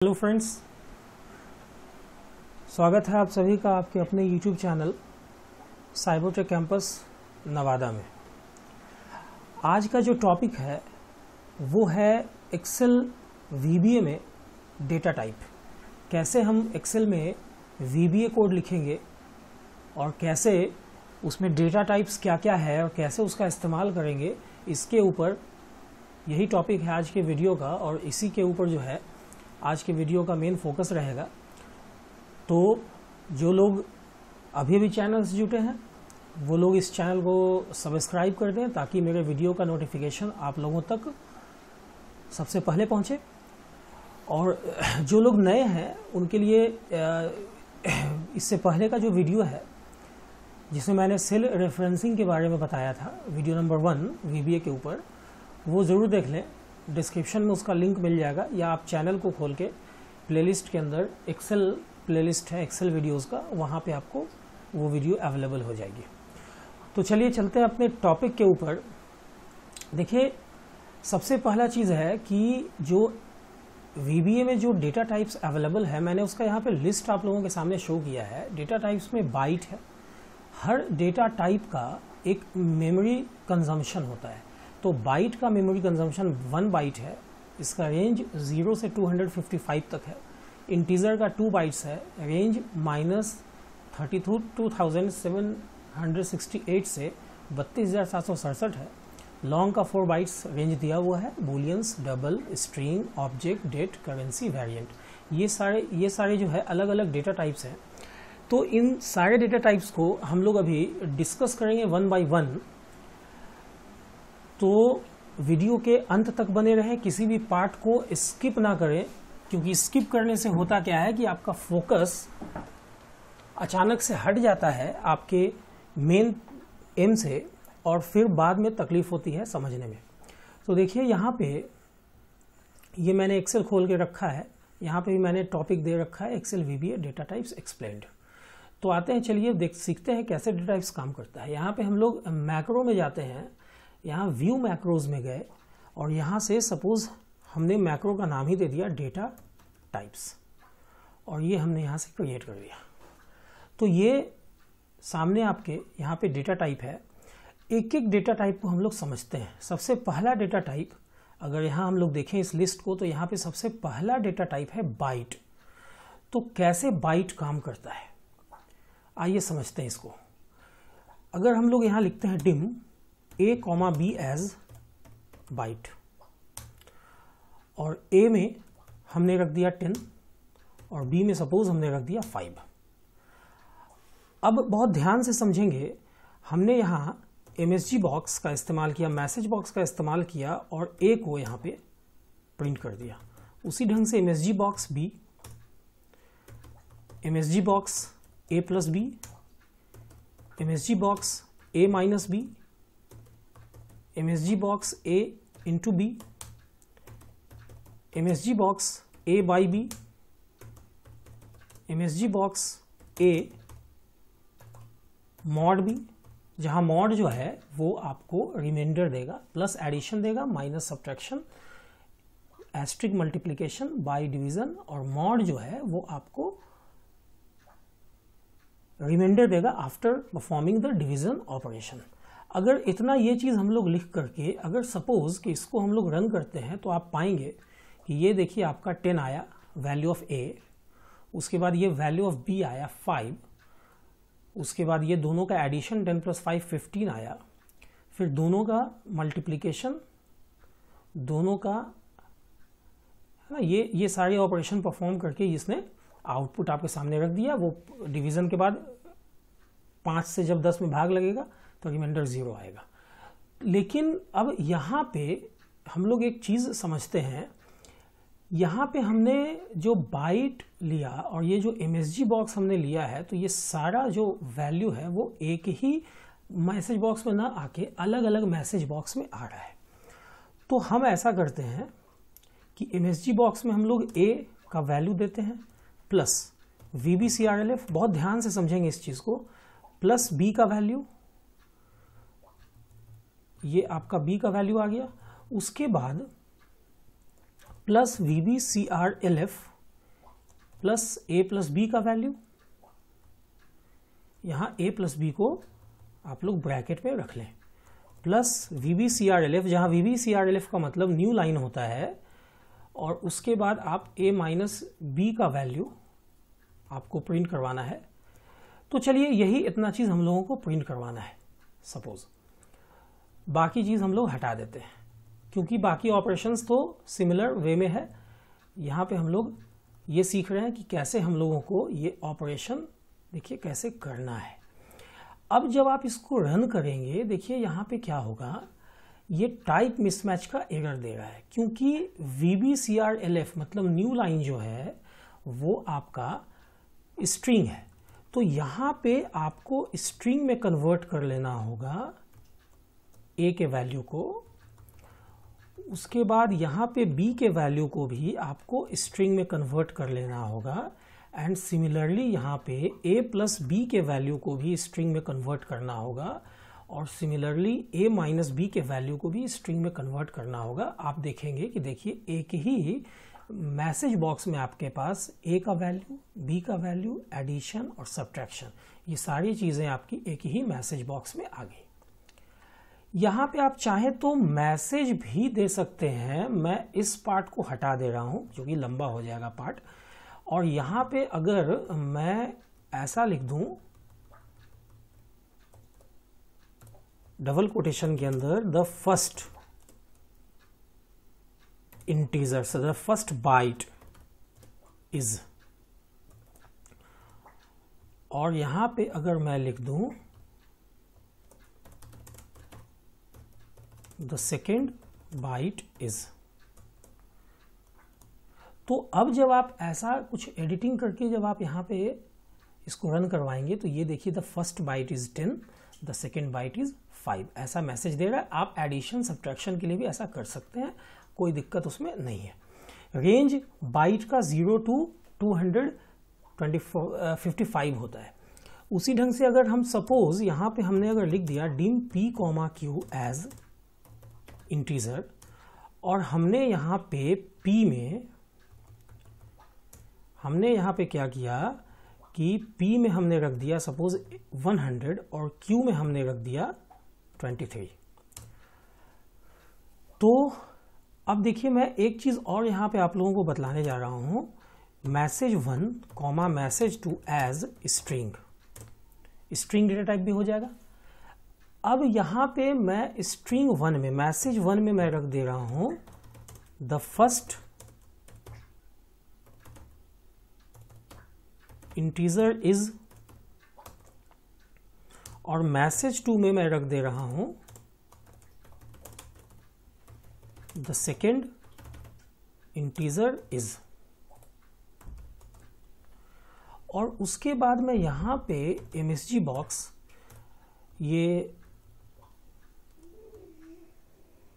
Hello friends, स्वागत है आप सभी का आपके अपने YouTube channel Cybertech campus Nawada में। आज का जो टॉपिक है वो है एक्सेल वीबीए में डेटा टाइप। कैसे हम एक्सेल में वीबीए कोड लिखेंगे और कैसे उसमें डेटा टाइप्स क्या क्या है और कैसे उसका इस्तेमाल करेंगे, इसके ऊपर यही टॉपिक है आज के वीडियो का और इसी के ऊपर जो है आज के वीडियो का मेन फोकस रहेगा। तो जो लोग अभी भी चैनल से जुटे हैं वो लोग इस चैनल को सब्सक्राइब कर दें ताकि मेरे वीडियो का नोटिफिकेशन आप लोगों तक सबसे पहले पहुंचे। और जो लोग नए हैं उनके लिए इससे पहले का जो वीडियो है जिसमें मैंने सेल रेफरेंसिंग के बारे में बताया था, वीडियो नंबर 1 वीबीए के ऊपर, वो ज़रूर देख लें। डिस्क्रिप्शन में उसका लिंक मिल जाएगा या आप चैनल को खोल के प्लेलिस्ट के अंदर एक्सेल प्लेलिस्ट है एक्सेल वीडियोस का, वहाँ पे आपको वो वीडियो अवेलेबल हो जाएगी। तो चलिए चलते हैं अपने टॉपिक के ऊपर। देखिए, सबसे पहला चीज़ है कि जो वीबीए में जो डेटा टाइप्स अवेलेबल है, मैंने उसका यहाँ पे लिस्ट आप लोगों के सामने शो किया है। डेटा टाइप्स में बाइट है। हर डेटा टाइप का एक मेमोरी कंजम्पशन होता है। तो बाइट का मेमोरी कंजम्पशन 1 बाइट है। इसका रेंज 0 से 255 तक है। इंटीजर का 2 बाइट्स है। रेंज -32,768 से 32,767 है। लॉन्ग का 4 बाइट्स रेंज दिया हुआ है। Booleans, double, string, object, date, currency, variant, ये सारे जो है अलग अलग डेटा टाइप्स हैं। तो इन सारे डेटा टाइप्स को हम लोग अभी डिस्कस करेंगे 1 बाय 1। तो वीडियो के अंत तक बने रहें, किसी भी पार्ट को स्किप ना करें, क्योंकि स्किप करने से होता क्या है कि आपका फोकस अचानक से हट जाता है आपके मेन एम से और फिर बाद में तकलीफ होती है समझने में। तो देखिए, यहाँ पे ये मैंने एक्सेल खोल के रखा है। यहाँ पे भी मैंने टॉपिक दे रखा है Excel VBA data types explained. तो आते हैं, चलिए सीखते हैं कैसे डेटा टाइप्स काम करता है। यहाँ पे हम लोग मैक्रो में जाते हैं। यहाँ व्यू मैक्रोज में गए और यहाँ से सपोज हमने मैक्रो का नाम ही दे दिया डेटा टाइप्स और ये हमने यहाँ से क्रिएट कर दिया। तो ये सामने आपके यहाँ पे डेटा टाइप है। एक एक डेटा टाइप को हम लोग समझते हैं। सबसे पहला डेटा टाइप, अगर यहाँ हम लोग देखें इस लिस्ट को, तो यहाँ पे सबसे पहला डेटा टाइप है बाइट। तो कैसे बाइट काम करता है आइए समझते हैं इसको। अगर हम लोग यहाँ लिखते हैं dim A, B as byte और A में हमने रख दिया 10 और B में सपोज हमने रख दिया 5। अब बहुत ध्यान से समझेंगे, हमने यहाँ MSG बॉक्स का इस्तेमाल किया, मैसेज बॉक्स का इस्तेमाल किया और A को यहाँ पे प्रिंट कर दिया। उसी ढंग से MSG box B, MSG box A plus B, MSG box A minus B, MSG box A into B, MSG box A by B, MSG box A mod B, जहां मॉड जो है वो आपको रिमाइंडर देगा, प्लस एडिशन देगा, minus subtraction, asterisk multiplication, by division, और mod जो है वो आपको रिमाइंडर देगा after performing the division operation. अगर इतना ये चीज़ हम लोग लिख करके अगर सपोज कि इसको हम लोग रन करते हैं तो आप पाएंगे कि ये देखिए आपका 10 आया वैल्यू ऑफ A, उसके बाद ये वैल्यू ऑफ B आया 5, उसके बाद ये दोनों का एडिशन 10 + 5 15 आया, फिर दोनों का मल्टीप्लिकेशन, दोनों का है ना, ये सारे ऑपरेशन परफॉर्म करके इसने आउटपुट आपके सामने रख दिया। वो डिवीज़न के बाद 5 से जब 10 में भाग लगेगा तो रिमाइंडर 0 आएगा। लेकिन अब यहाँ पे हम लोग एक चीज़ समझते हैं। यहाँ पे हमने जो बाइट लिया और ये जो MSG बॉक्स हमने लिया है, तो ये सारा जो वैल्यू है वो एक ही मैसेज बॉक्स में ना आके अलग अलग मैसेज बॉक्स में आ रहा है। तो हम ऐसा करते हैं कि MSG बॉक्स में हम लोग A का वैल्यू देते हैं प्लस VBCRLF, बहुत ध्यान से समझेंगे इस चीज़ को, प्लस B का वैल्यू, ये आपका B का वैल्यू आ गया। उसके बाद plus VBCRLF plus a plus B का वैल्यू, यहाँ a प्लस बी को आप लोग ब्रैकेट में रख लें, प्लस VBCRLF, जहाँ VBCRLF का मतलब न्यू लाइन होता है, और उसके बाद आप a माइनस बी का वैल्यू आपको प्रिंट करवाना है। तो चलिए यही इतना चीज़ हम लोगों को प्रिंट करवाना है सपोज, बाकी चीज़ हम लोग हटा देते हैं क्योंकि बाकी ऑपरेशंस तो सिमिलर वे में है। यहाँ पे हम लोग ये सीख रहे हैं कि कैसे हम लोगों को ये ऑपरेशन देखिए कैसे करना है। अब जब आप इसको रन करेंगे, देखिए यहाँ पे क्या होगा, ये टाइप मिसमैच का एरर दे रहा है क्योंकि VBCRLF मतलब न्यू लाइन जो है वो आपका स्ट्रिंग है। तो यहाँ पे आपको स्ट्रिंग में कन्वर्ट कर लेना होगा a के वैल्यू को, उसके बाद यहाँ पे b के वैल्यू को भी आपको स्ट्रिंग में कन्वर्ट कर लेना होगा, एंड सिमिलरली यहाँ पे a प्लस बी के वैल्यू को भी स्ट्रिंग में कन्वर्ट करना होगा, और सिमिलरली a माइनस बी के वैल्यू को भी स्ट्रिंग में कन्वर्ट करना होगा। आप देखेंगे कि देखिए एक ही मैसेज बॉक्स में आपके पास a का वैल्यू, b का वैल्यू, एडिशन और सब्ट्रैक्शन, ये सारी चीज़ें आपकी एक ही मैसेज बॉक्स में आ गई। यहाँ पे आप चाहें तो मैसेज भी दे सकते हैं, मैं इस पार्ट को हटा दे रहा हूँ जो कि लंबा हो जाएगा पार्ट, और यहाँ पे अगर मैं ऐसा लिख दूँ डबल कोटेशन के अंदर the first integer, so the first byte is, और यहां पे अगर मैं लिख दूं the second byte is, तो अब जब आप ऐसा कुछ एडिटिंग करके जब आप यहां पे इसको रन करवाएंगे तो ये देखिए the first byte is 10, the second byte is 5, ऐसा मैसेज दे रहा है। आप एडिशन सब्ट्रैक्शन के लिए भी ऐसा कर सकते हैं, कोई दिक्कत उसमें नहीं है। रेंज बाइट का 0 to 255 होता है। उसी ढंग से अगर हम सपोज यहाँ पे हमने अगर लिख दिया dim p, q as integer, और हमने यहाँ पे p में हमने यहाँ पे क्या किया कि p में हमने रख दिया सपोज 100 और q में हमने रख दिया 23। तो अब देखिए मैं एक चीज़ और यहाँ पे आप लोगों को बतलाने जा रहा हूँ, message 1 message 2 as string data type भी हो जाएगा। अब यहाँ पे मैं स्ट्रिंग 1 में मैसेज 1 में मैं रख दे रहा हूँ द फर्स्ट इंटीजर इज, और मैसेज 2 में मैं रख दे रहा हूँ the second integer is, और उसके बाद मैं यहाँ पे MSG बॉक्स, ये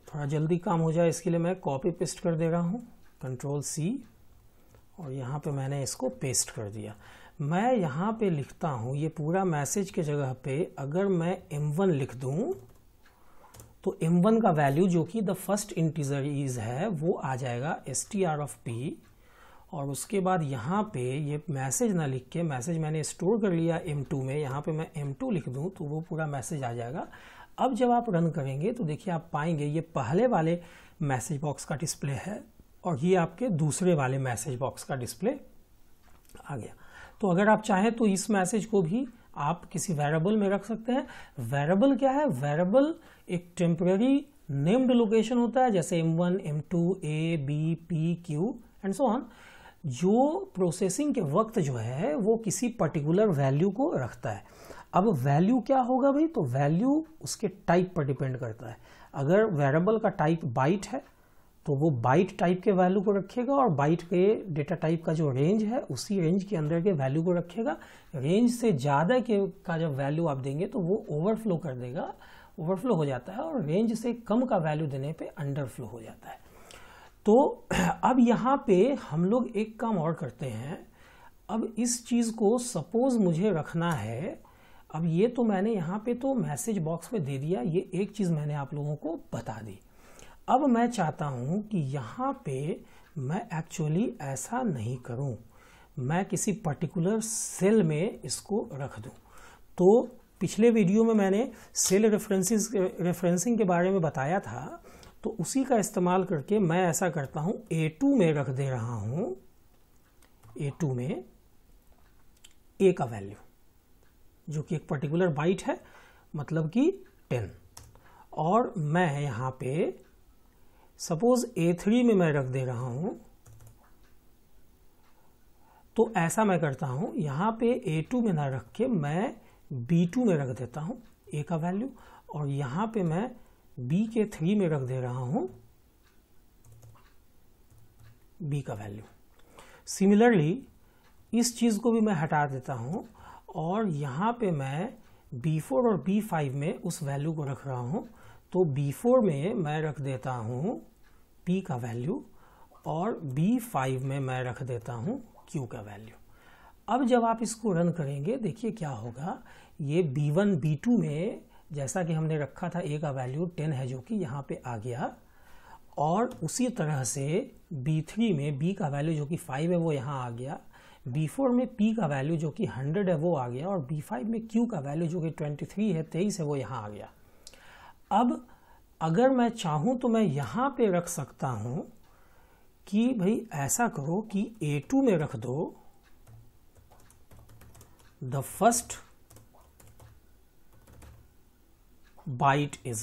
थोड़ा जल्दी काम हो जाए इसके लिए मैं कॉपी पेस्ट कर दे रहा हूँ, Ctrl+C, और यहाँ पे मैंने इसको पेस्ट कर दिया। मैं यहाँ पे लिखता हूँ ये पूरा मैसेज के जगह पे अगर मैं M1 लिख दूँ तो M1 का वैल्यू जो कि द फर्स्ट इंटीजर इज है वो आ जाएगा str ऑफ p, और उसके बाद यहाँ पे ये मैसेज ना लिख के, मैसेज मैंने स्टोर कर लिया M2 में, यहाँ पे मैं M2 लिख दूँ तो वो पूरा मैसेज आ जाएगा। अब जब आप रन करेंगे तो देखिए आप पाएंगे ये पहले वाले मैसेज बॉक्स का डिस्प्ले है और ये आपके दूसरे वाले मैसेज बॉक्स का डिस्प्ले आ गया। तो अगर आप चाहें तो इस मैसेज को भी आप किसी वेरिएबल में रख सकते हैं। वेरिएबल क्या है? वेरिएबल एक टेम्पररी नेम्ड लोकेशन होता है, जैसे M1, M2, A, B, P, Q and so on, जो प्रोसेसिंग के वक्त जो है वो किसी पर्टिकुलर वैल्यू को रखता है। अब वैल्यू क्या होगा भाई? तो वैल्यू उसके टाइप पर डिपेंड करता है। अगर वेरिएबल का टाइप बाइट है तो वो बाइट टाइप के वैल्यू को रखेगा और बाइट के डेटा टाइप का जो रेंज है उसी रेंज के अंदर के वैल्यू को रखेगा। रेंज से ज़्यादा का जब वैल्यू आप देंगे तो वो ओवरफ्लो कर देगा, ओवरफ्लो हो जाता है, और रेंज से कम का वैल्यू देने पे अंडरफ्लो हो जाता है। तो अब यहाँ पे हम लोग एक काम और करते हैं। अब इस चीज़ को सपोज मुझे रखना है, अब ये तो मैंने यहाँ पे तो मैसेज बॉक्स में दे दिया, ये एक चीज़ मैंने आप लोगों को बता दी। अब मैं चाहता हूँ कि यहाँ पे मैं एक्चुअली ऐसा नहीं करूँ, मैं किसी पर्टिकुलर सेल में इसको रख दूं। तो पिछले वीडियो में मैंने सेल रेफरेंसिंग के बारे में बताया था, तो उसी का इस्तेमाल करके मैं ऐसा करता हूं, A2 में रख दे रहा हूं, A2 में A का वैल्यू जो कि एक पर्टिकुलर बाइट है, मतलब कि 10, और मैं यहां पे सपोज A3 में मैं रख दे रहा हूं। तो ऐसा मैं करता हूं, यहां पे A2 में ना रख के मैं B2 में रख देता हूं A का वैल्यू, और यहां पे मैं B के 3 में रख दे रहा हूं B का वैल्यू। सिमिलरली इस चीज को भी मैं हटा देता हूं, और यहां पे मैं B4 और B5 में उस वैल्यू को रख रहा हूं। तो B4 में मैं रख देता हूं P का वैल्यू, और B5 में मैं रख देता हूं Q का वैल्यू। अब जब आप इसको रन करेंगे, देखिए क्या होगा। ये B1 B2 में जैसा कि हमने रखा था A का वैल्यू 10 है, जो कि यहाँ पे आ गया, और उसी तरह से B3 में B का वैल्यू जो कि 5 है वो यहाँ आ गया, B4 में P का वैल्यू जो कि 100 है वो आ गया, और B5 में Q का वैल्यू जो कि 23 है 23 है वो यहाँ आ गया। अब अगर मैं चाहूँ तो मैं यहाँ पे रख सकता हूँ कि भाई ऐसा करो कि A2 में रख दो द फर्स्ट बाइट इज।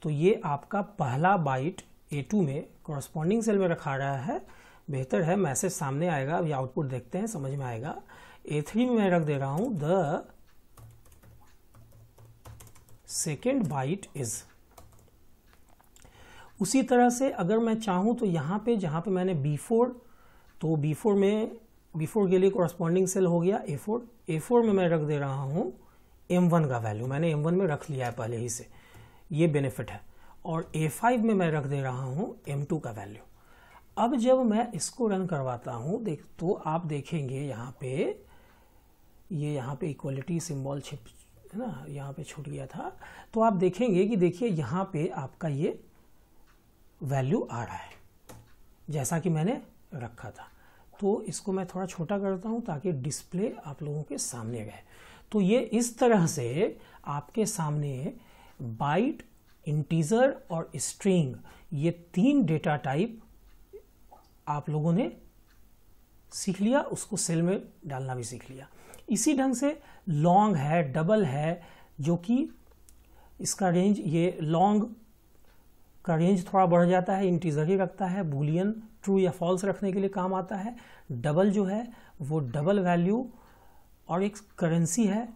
तो ये आपका पहला बाइट A2 में कॉरस्पॉन्डिंग सेल में रखा रहा है। बेहतर है, मैसेज सामने आएगा, अभी आउटपुट देखते हैं, समझ में आएगा। A3 में मैं रख दे रहा हूं द सेकेंड बाइट इज। उसी तरह से अगर मैं चाहूं तो यहां पे जहां पे मैंने B4, तो B4 के लिए कॉरस्पॉन्डिंग सेल हो गया A4 में मैं रख दे रहा हूं M1 का वैल्यू। मैंने M1 में रख लिया है पहले ही से, ये बेनिफिट है। और A5 में मैं रख दे रहा हूं M2 का वैल्यू। अब जब मैं इसको रन करवाता हूं तो आप देखेंगे यहाँ पे इक्वलिटी सिंबल छिप है ना, यहाँ पे छूट गया था। तो आप देखेंगे कि देखिए यहाँ पे आपका ये वैल्यू आ रहा है जैसा कि मैंने रखा था। तो इसको मैं थोड़ा छोटा करता हूं ताकि डिस्प्ले आप लोगों के सामने रहे। तो ये इस तरह से आपके सामने बाइट, इंटीजर और स्ट्रिंग, ये 3 डेटा टाइप आप लोगों ने सीख लिया, उसको सेल में डालना भी सीख लिया। इसी ढंग से लॉन्ग है, डबल है, जो कि इसका रेंज, ये लॉन्ग का रेंज थोड़ा बढ़ जाता है, इंटीजर ही रखता है, बूलियन ट्रू या फॉल्स रखने के लिए काम आता है। डबल जो है वो डबल वैल्यू और एक करेंसी है,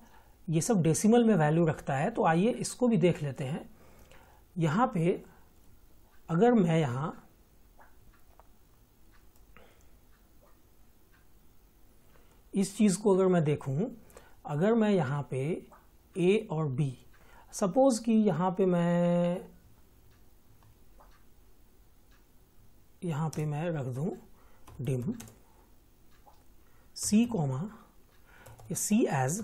ये सब डेसिमल में वैल्यू रखता है। तो आइए इसको भी देख लेते हैं। यहाँ पे अगर मैं यहाँ इस चीज को अगर मैं देखूं, अगर मैं यहाँ पे A और B, सपोज कि यहाँ पे मैं रख दूं dim C comma C as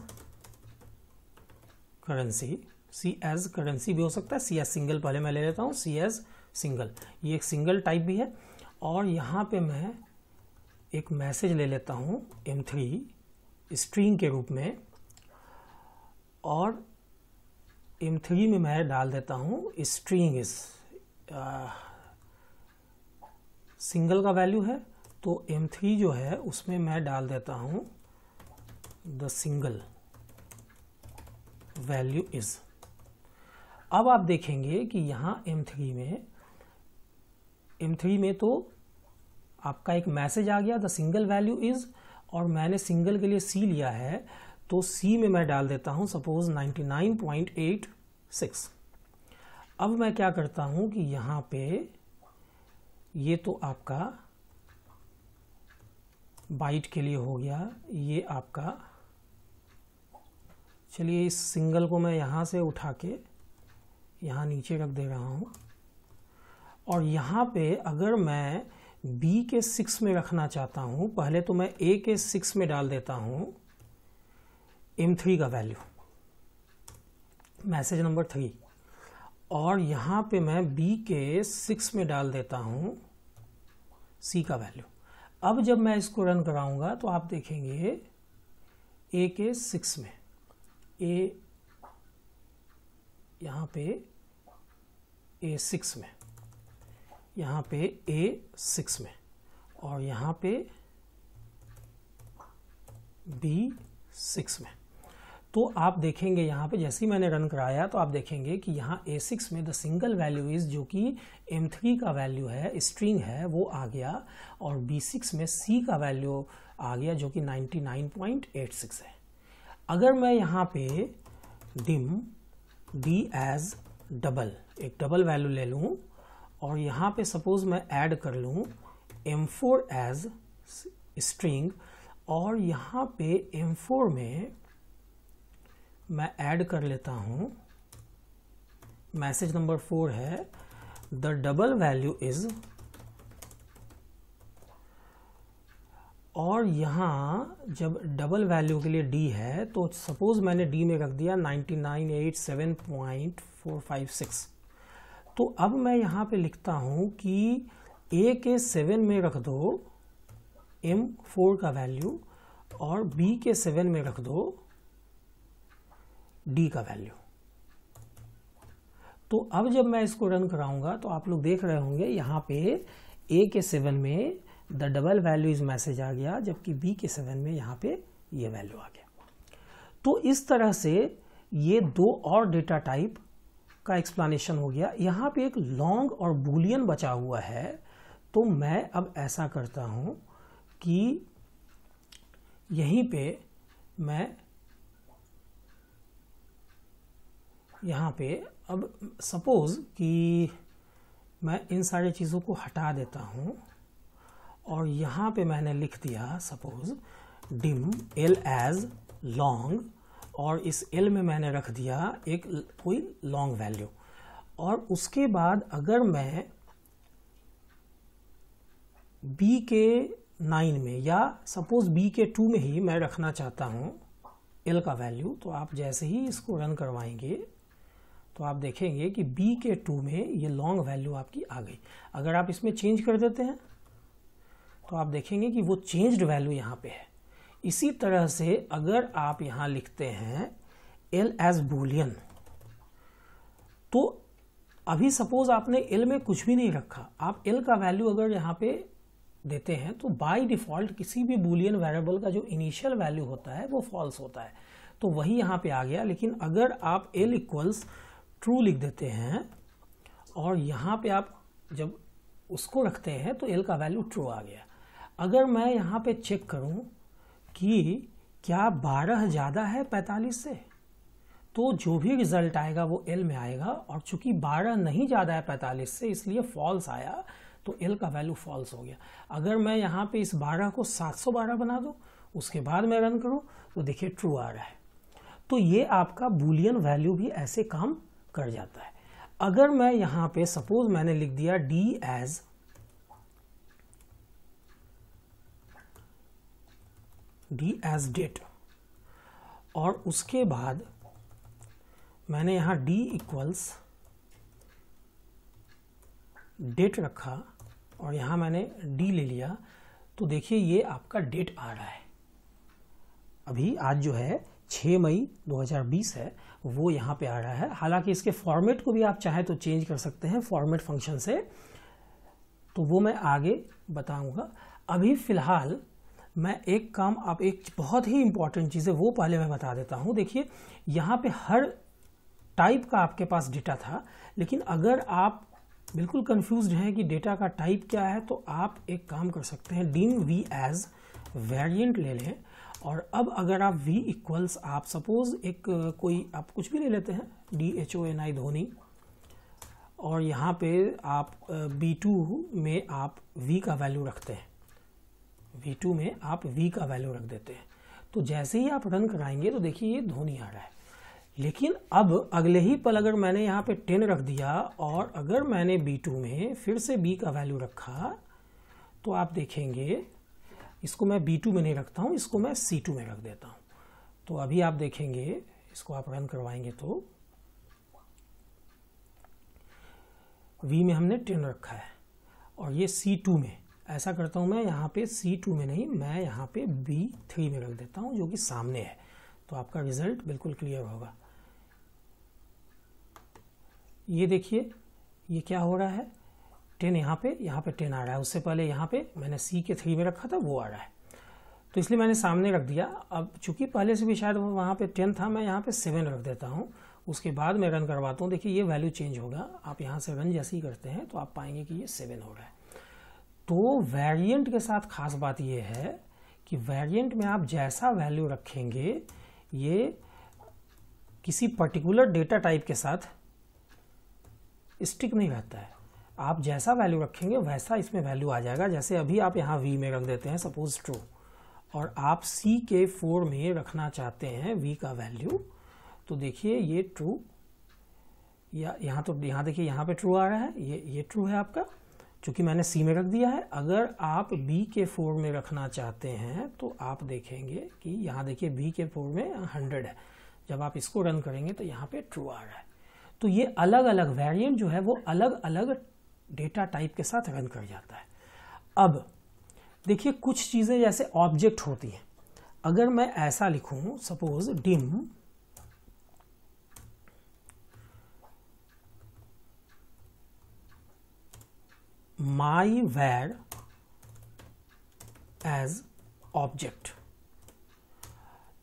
currency भी हो सकता है, C एज सिंगल पहले मैं ले लेता हूं, C एज सिंगल, ये एक सिंगल टाइप भी है। और यहाँ पे मैं एक मैसेज ले लेता हूं M3 स्ट्रिंग के रूप में, और M3 में मैं डाल देता हूं स्ट्रिंग इज, सिंगल का वैल्यू है, तो M3 जो है उसमें मैं डाल देता हूं द सिंगल वैल्यू इज। अब आप देखेंगे कि यहां M3 में तो आपका एक मैसेज आ गया द सिंगल वैल्यू इज, और मैंने सिंगल के लिए C लिया है, तो C में मैं डाल देता हूं सपोज 99.86। अब मैं क्या करता हूं कि यहां पे ये तो आपका बाइट के लिए हो गया, ये आपका, चलिए इस सिंगल को मैं यहाँ से उठा के यहाँ नीचे रख दे रहा हूँ। और यहाँ पे अगर मैं B के 6 में रखना चाहता हूँ, पहले तो मैं A के 6 में डाल देता हूँ M3 का वैल्यू, मैसेज नंबर 3, और यहाँ पे मैं B के 6 में डाल देता हूँ सी का वैल्यू। अब जब मैं इसको रन कराऊंगा तो आप देखेंगे ए के 6 में, ए यहाँ पे A6 में, यहाँ पे A6 में, और यहाँ पे B6 में। तो आप देखेंगे यहाँ पे जैसे ही मैंने रन कराया तो आप देखेंगे कि यहाँ A6 में द सिंगल वैल्यू इज, जो कि M3 का वैल्यू है, स्ट्रिंग है, वो आ गया, और B6 में C का वैल्यू आ गया जो कि 99.86 है। अगर मैं यहाँ पे dim d एज डबल, एक डबल वैल्यू ले लूँ, और यहाँ पे सपोज मैं ऐड कर लूँ M4 एज स्ट्रिंग, और यहाँ पे M4 में मैं ऐड कर लेता हूँ, मैसेज नंबर 4 है, द डबल वैल्यू इज, और यहाँ जब डबल वैल्यू के लिए D है तो सपोज मैंने D में रख दिया 9987.456। तो अब मैं यहाँ पे लिखता हूँ कि A के 7 में रख दो M4 का वैल्यू, और B के 7 में रख दो D का वैल्यू। तो अब जब मैं इसको रन कराऊंगा तो आप लोग देख रहे होंगे यहाँ पे A के 7 में the double value is message आ गया, जबकि B के 7 में यहाँ पे ये वैल्यू आ गया। तो इस तरह से ये दो और डेटा टाइप का एक्सप्लेनेशन हो गया। यहाँ पे एक लॉन्ग और बूलियन बचा हुआ है, तो मैं अब ऐसा करता हूँ कि यहीं पे मैं यहाँ पे अब सपोज कि मैं इन सारी चीज़ों को हटा देता हूँ, और यहाँ पे मैंने लिख दिया suppose dim l as long, और इस l में मैंने रख दिया एक कोई लॉन्ग वैल्यू। और उसके बाद अगर मैं b के 9 में या सपोज b के 2 में ही मैं रखना चाहता हूँ l का वैल्यू, तो आप जैसे ही इसको रन करवाएंगे तो आप देखेंगे कि b के 2 में ये लॉन्ग वैल्यू आपकी आ गई। अगर आप इसमें चेंज कर देते हैं तो आप देखेंगे कि वो चेंज्ड वैल्यू यहाँ पे है। इसी तरह से अगर आप यहाँ लिखते हैं l एज बूलियन, तो अभी सपोज आपने l में कुछ भी नहीं रखा, आप l का वैल्यू अगर यहाँ पे देते हैं तो बाय डिफॉल्ट किसी भी बूलियन वेरिएबल का जो इनिशियल वैल्यू होता है वो फॉल्स होता है, तो वही यहाँ पे आ गया। लेकिन अगर आप l इक्वल्स ट्रू लिख देते हैं और यहाँ पे आप जब उसको रखते हैं तो l का वैल्यू ट्रू आ गया। अगर मैं यहाँ पे चेक करूँ कि क्या 12 ज़्यादा है 45 से, तो जो भी रिजल्ट आएगा वो l में आएगा, और चूंकि 12 नहीं ज़्यादा है 45 से इसलिए फॉल्स आया, तो l का वैल्यू फॉल्स हो गया। अगर मैं यहाँ पे इस 12 को 712 बना दूँ, उसके बाद मैं रन करूँ तो देखिए ट्रू आ रहा है। तो ये आपका बूलियन वैल्यू भी ऐसे काम कर जाता है। अगर मैं यहाँ पे सपोज मैंने लिख दिया d एज डेट, और उसके बाद मैंने यहाँ d इक्वल्स डेट रखा और यहाँ मैंने d ले लिया, तो देखिए ये आपका डेट आ रहा है। अभी आज जो है 6 मई 2020 है, वो यहाँ पे आ रहा है। हालांकि इसके फॉर्मेट को भी आप चाहे तो चेंज कर सकते हैं फॉर्मेट फंक्शन से, तो वो मैं आगे बताऊंगा। अभी फिलहाल मैं एक काम, आप एक बहुत ही इंपॉर्टेंट चीज़ है वो पहले मैं बता देता हूँ। देखिए यहाँ पे हर टाइप का आपके पास डेटा था, लेकिन अगर आप बिल्कुल कंफ्यूज्ड हैं कि डेटा का टाइप क्या है, तो आप एक काम कर सकते हैं, dim v एज वेरिएंट ले लें। और अब अगर आप v इक्वल्स, आप सपोज एक कोई आप कुछ भी ले लेते हैं, DHONI धोनी, और यहाँ पे आप B2 में आप v का वैल्यू रखते हैं, V2 में आप v का वैल्यू रख देते हैं, तो जैसे ही आप रन कराएंगे तो देखिए ये धोनी आ रहा है। लेकिन अब अगले ही पल अगर मैंने यहाँ पे 10 रख दिया और अगर मैंने B2 में फिर से b का वैल्यू रखा, तो आप देखेंगे, इसको मैं B2 में नहीं रखता हूँ, इसको मैं C2 में रख देता हूँ। तो अभी आप देखेंगे, इसको आप रन करवाएंगे तो v में हमने 10 रखा है और ये C2 में ऐसा करता हूँ मैं यहाँ पे C2 में नहीं, मैं यहाँ पे B3 में रख देता हूँ जो कि सामने है, तो आपका रिजल्ट बिल्कुल क्लियर होगा। ये देखिए ये क्या हो रहा है, 10 यहाँ पे 10 आ रहा है, उससे पहले यहाँ पे मैंने C के 3 में रखा था वो आ रहा है, तो इसलिए मैंने सामने रख दिया। अब चूंकि पहले से भी शायद वहाँ पे 10 था, मैं यहाँ पे 7 रख देता हूँ, उसके बाद मैं रन करवाता हूँ। देखिए ये वैल्यू चेंज होगा, आप यहाँ से रन जैसे ही करते हैं तो आप पाएंगे कि ये 7 हो रहा है। तो वेरिएंट के साथ खास बात ये है कि वेरिएंट में आप जैसा वैल्यू रखेंगे ये किसी पर्टिकुलर डेटा टाइप के साथ स्टिक नहीं रहता है। आप जैसा वैल्यू रखेंगे वैसा इसमें वैल्यू आ जाएगा। जैसे अभी आप यहाँ V में रख देते हैं सपोज ट्रू, और आप C के 4 में रखना चाहते हैं V का वैल्यू, तो देखिए ये ट्रू, या यहाँ तो यहाँ देखिए यहाँ पे ट्रू आ रहा है, ये ट्रू है आपका, चूंकि मैंने C में रख दिया है। अगर आप B के 4 में रखना चाहते हैं तो आप देखेंगे कि यहाँ देखिए B के 4 में 100 है, जब आप इसको रन करेंगे तो यहाँ पे ट्रू आ रहा है। तो ये अलग अलग वेरिएंट जो है वो अलग अलग डेटा टाइप के साथ रन कर जाता है। अब देखिए कुछ चीज़ें जैसे ऑब्जेक्ट होती हैं, अगर मैं ऐसा लिखूं suppose dim my var as object,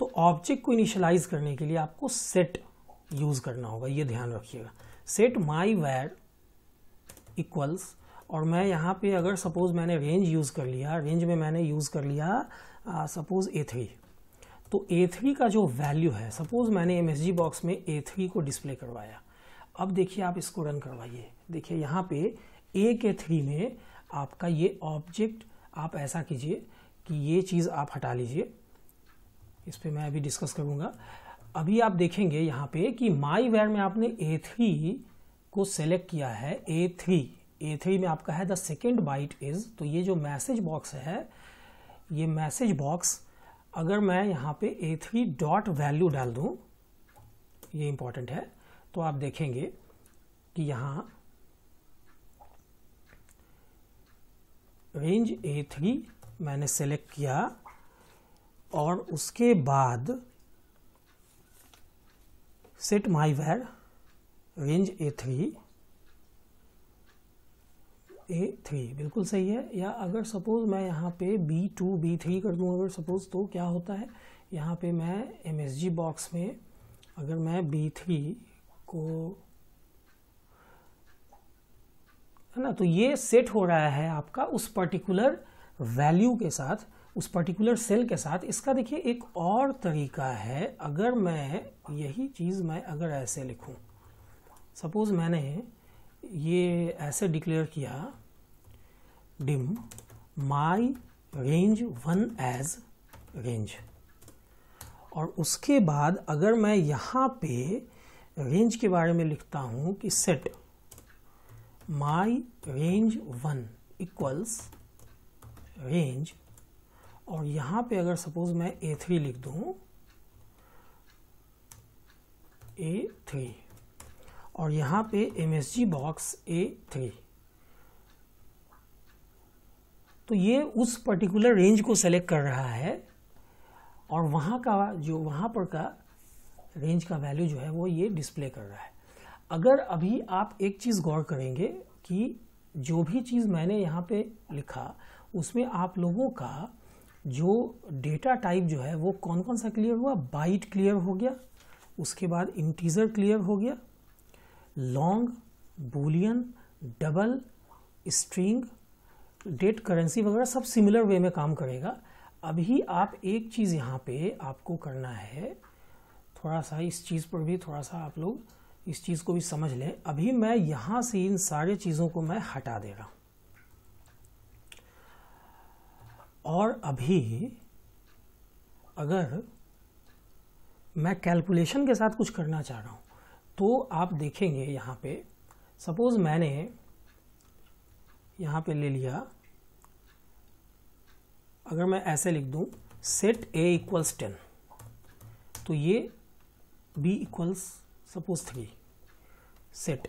तो ऑब्जेक्ट को इनिशियलाइज करने के लिए आपको सेट यूज करना होगा, ये ध्यान रखिएगा। सेट माई वेर इक्वल्स, और मैं यहाँ पे अगर सपोज मैंने रेंज यूज़ कर लिया, रेंज में मैंने यूज़ कर लिया सपोज A3, तो A3 का जो वैल्यू है, सपोज मैंने MSG बॉक्स में A3 को डिस्प्ले करवाया। अब देखिए आप इसको रन करवाइए, देखिए यहाँ पे A के 3 में आपका ये ऑब्जेक्ट, आप ऐसा कीजिए कि ये चीज़ आप हटा लीजिए, इस पर मैं अभी डिस्कस करूँगा। अभी आप देखेंगे यहाँ पे कि माई वेयर में आपने A3 को सेलेक्ट किया है, A3 में आपका है द सेकेंड बाइट इज, तो ये जो मैसेज बॉक्स है, ये मैसेज बॉक्स अगर मैं यहाँ पे A3 डॉट वैल्यू डाल दूँ, ये इंपॉर्टेंट है, तो आप देखेंगे कि यहाँ रेंज A3 मैंने सेलेक्ट किया और उसके बाद set my where range A3 बिल्कुल सही है। या अगर सपोज मैं यहाँ पे B2 B3 कर दूँ अगर सपोज, तो क्या होता है, यहाँ पे मैं MSG बॉक्स में अगर मैं B3 को, है ना, तो ये सेट हो रहा है आपका उस पर्टिकुलर वैल्यू के साथ, उस पर्टिकुलर सेल के साथ। इसका देखिए एक और तरीका है, अगर मैं यही चीज़ मैं अगर ऐसे लिखूं, सपोज मैंने ये ऐसे डिक्लेयर किया डिम माई रेंज 1 एज रेंज, और उसके बाद अगर मैं यहाँ पे रेंज के बारे में लिखता हूँ कि सेट माई रेंज 1 इक्वल्स रेंज, और यहाँ पे अगर सपोज मैं A3 लिख दूँ A3, और यहाँ पे MSG बॉक्स A3, तो ये उस पर्टिकुलर रेंज को सेलेक्ट कर रहा है और वहाँ का जो वहाँ पर का रेंज का वैल्यू जो है वो ये डिस्प्ले कर रहा है। अगर अभी आप एक चीज़ गौर करेंगे कि जो भी चीज़ मैंने यहाँ पे लिखा उसमें आप लोगों का जो डेटा टाइप जो है वो कौन कौन सा क्लियर हुआ, बाइट क्लियर हो गया, उसके बाद इंटीजर क्लियर हो गया, long, boolean, double, string, date, currency वगैरह सब सिमिलर वे में काम करेगा। अभी आप एक चीज़ यहाँ पे आपको करना है, थोड़ा सा इस चीज़ पर भी थोड़ा सा आप लोग इस चीज़ को भी समझ लें। अभी मैं यहाँ से इन सारे चीज़ों को मैं हटा दे रहा हूँ, और अभी अगर मैं कैलकुलेशन के साथ कुछ करना चाह रहा हूँ तो आप देखेंगे यहाँ पे सपोज मैंने यहाँ पे ले लिया, अगर मैं ऐसे लिख दूँ सेट A इक्वल्स 10, तो ये B इक्वल्स सपोज 3, सेट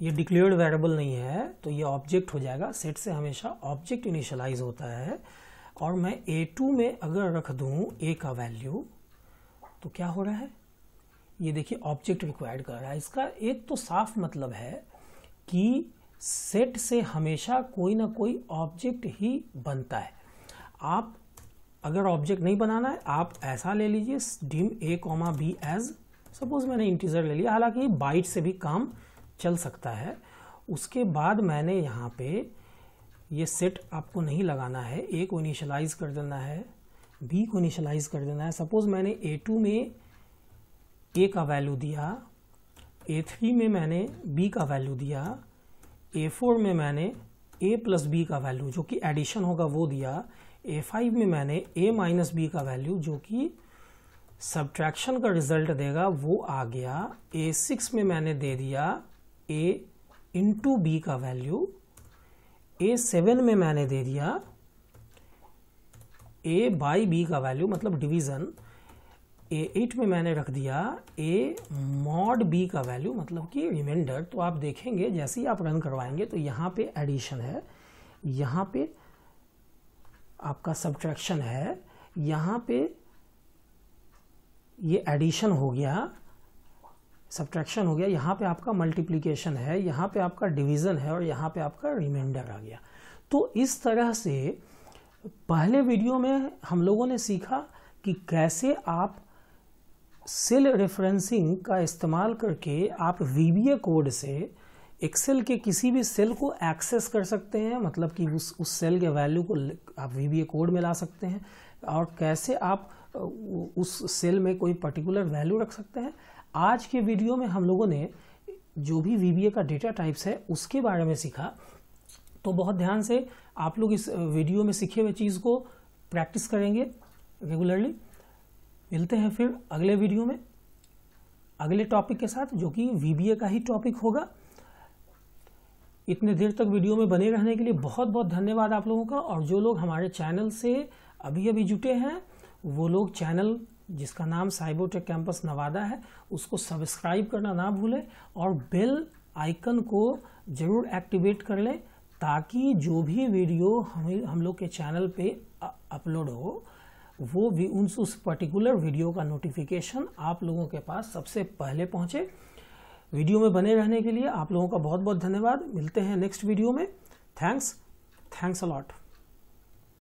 ये डिक्लेयर्ड वेरिएबल नहीं है तो ये ऑब्जेक्ट हो जाएगा। सेट से हमेशा ऑब्जेक्ट इनिशियलाइज होता है। और मैं A2 में अगर रख दूं A का वैल्यू तो क्या हो रहा है, ये देखिए ऑब्जेक्ट रिक्वायर्ड कर रहा है। इसका एक तो साफ मतलब है कि सेट से हमेशा कोई ना कोई ऑब्जेक्ट ही बनता है। आप अगर ऑब्जेक्ट नहीं बनाना है आप ऐसा ले लीजिए dim a, b as, suppose मैंने इंटीजर ले लिया, हालांकि बाइट से भी काम चल सकता है। उसके बाद मैंने यहाँ पे ये सेट आपको नहीं लगाना है, A को इनिशियलाइज कर देना है, B को इनिशियलाइज कर देना है। सपोज मैंने A2 में A का वैल्यू दिया, A3 में मैंने B का वैल्यू दिया, A4 में मैंने A प्लस B का वैल्यू जो कि एडिशन होगा वो दिया, A5 में मैंने A माइनस B का वैल्यू जो कि सब्ट्रैक्शन का रिजल्ट देगा वो आ गया, A6 में मैंने दे दिया A इंटू B का वैल्यू, A7 में मैंने दे दिया A बाई B का वैल्यू मतलब डिवीजन, A8 में मैंने रख दिया A मॉड B का वैल्यू मतलब कि रिमाइंडर। तो आप देखेंगे जैसे ही आप रन करवाएंगे तो यहाँ पे एडिशन है, यहाँ पे आपका सब्ट्रैक्शन है, यहाँ पे ये एडिशन हो गया, सब्ट्रैक्शन हो गया, यहाँ पे आपका मल्टीप्लिकेशन है, यहाँ पे आपका डिवीज़न है और यहाँ पे आपका रिमाइंडर आ गया। तो इस तरह से पहले वीडियो में हम लोगों ने सीखा कि कैसे आप सेल रेफरेंसिंग का इस्तेमाल करके आप VBA कोड से एक्सेल के किसी भी सेल को एक्सेस कर सकते हैं, मतलब कि उस सेल के वैल्यू को आप VBA कोड में ला सकते हैं, और कैसे आप उस सेल में कोई पर्टिकुलर वैल्यू रख सकते हैं। आज के वीडियो में हम लोगों ने जो भी VBA का डेटा टाइप्स है उसके बारे में सीखा। तो बहुत ध्यान से आप लोग इस वीडियो में सीखे हुए चीज़ को प्रैक्टिस करेंगे रेगुलरली। मिलते हैं फिर अगले वीडियो में अगले टॉपिक के साथ जो कि VBA का ही टॉपिक होगा। इतने देर तक वीडियो में बने रहने के लिए बहुत बहुत धन्यवाद आप लोगों का। और जो लोग हमारे चैनल से अभी अभी जुटे हैं वो लोग चैनल जिसका नाम साइबरटेक कैंपस नवादा है उसको सब्सक्राइब करना ना भूलें और बेल आइकन को ज़रूर एक्टिवेट कर लें ताकि जो भी वीडियो हम लोग के चैनल पे अपलोड हो वो भी उस पर्टिकुलर वीडियो का नोटिफिकेशन आप लोगों के पास सबसे पहले पहुंचे। वीडियो में बने रहने के लिए आप लोगों का बहुत बहुत धन्यवाद। मिलते हैं नेक्स्ट वीडियो में। Thanks a lot.